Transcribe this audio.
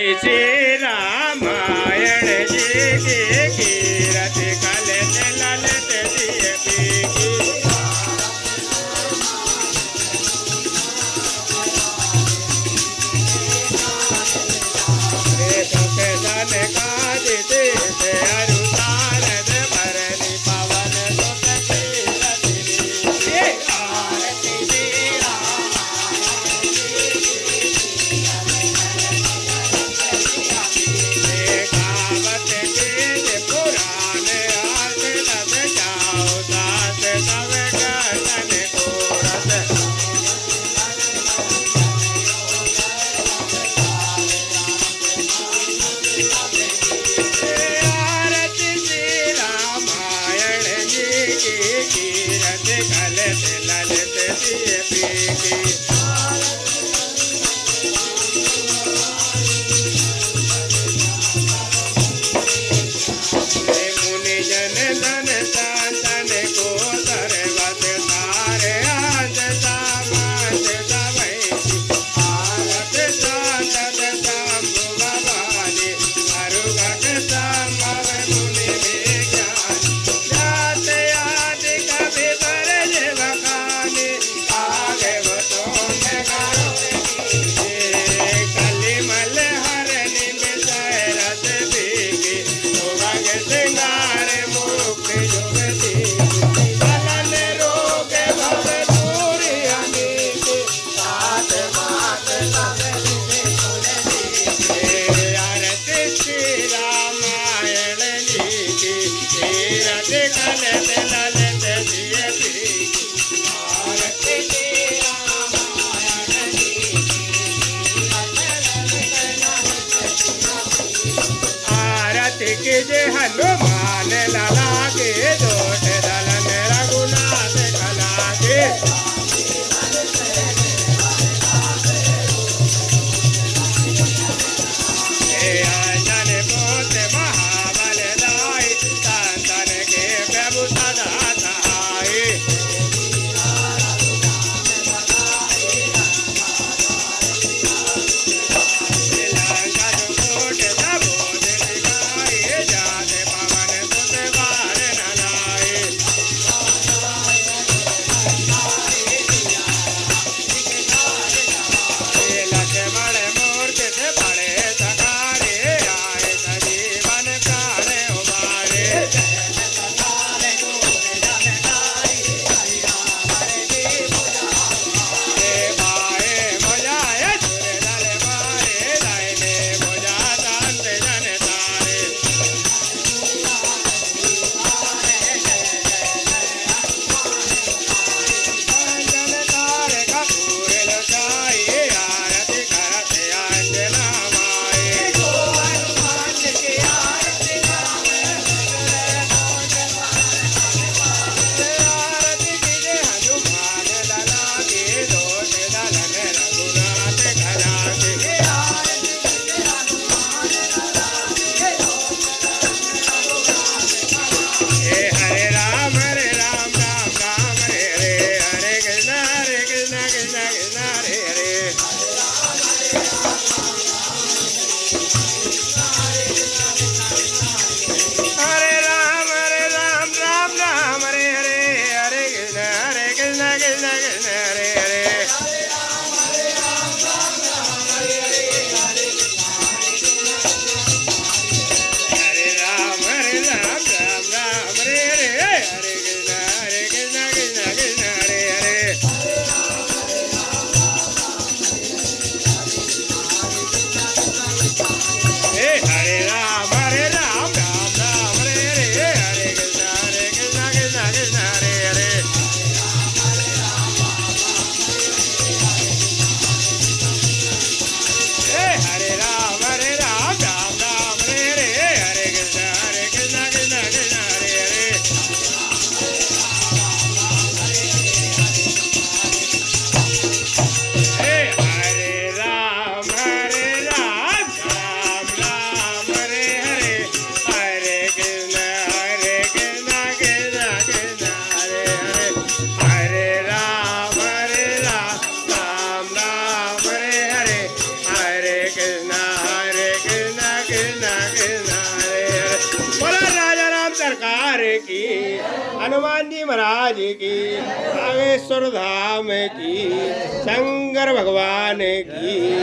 श्री रामायण जी की कीरत कलत ललत दिए की काज देते अरुतारद भरनी पवन सुत आरती कावत तेज पुराण आस तब जाओ दास तब गठन कोरत कीरत कलत ललत दिए पीकी मुनि जन धन साधन को सर्वत सारे आद सामत सवैसी आरत साधन शंभु भवानी अरुगत संभव मुनि विज्ञान जात आदि कवि बरज बखानी आगे वो कलिमल हरनि मिसय रस भीगी भग सिंगार मुक्ति जुगती बलन रोग भव दूरी अनेक सात मात आरती श्री रामायण जी की कीरत कलत ललत दिए पीकी आरती श्री रामायण जी आरती के जय हनुमान लाला के दोष दलन रघुनाथ कला के आंजन पोत महाबल दाई संतन के प्रभु सदा सहाय सरकार की, हनुमान जी महाराज की, रामेश्वर धाम की, शंकर भगवान की।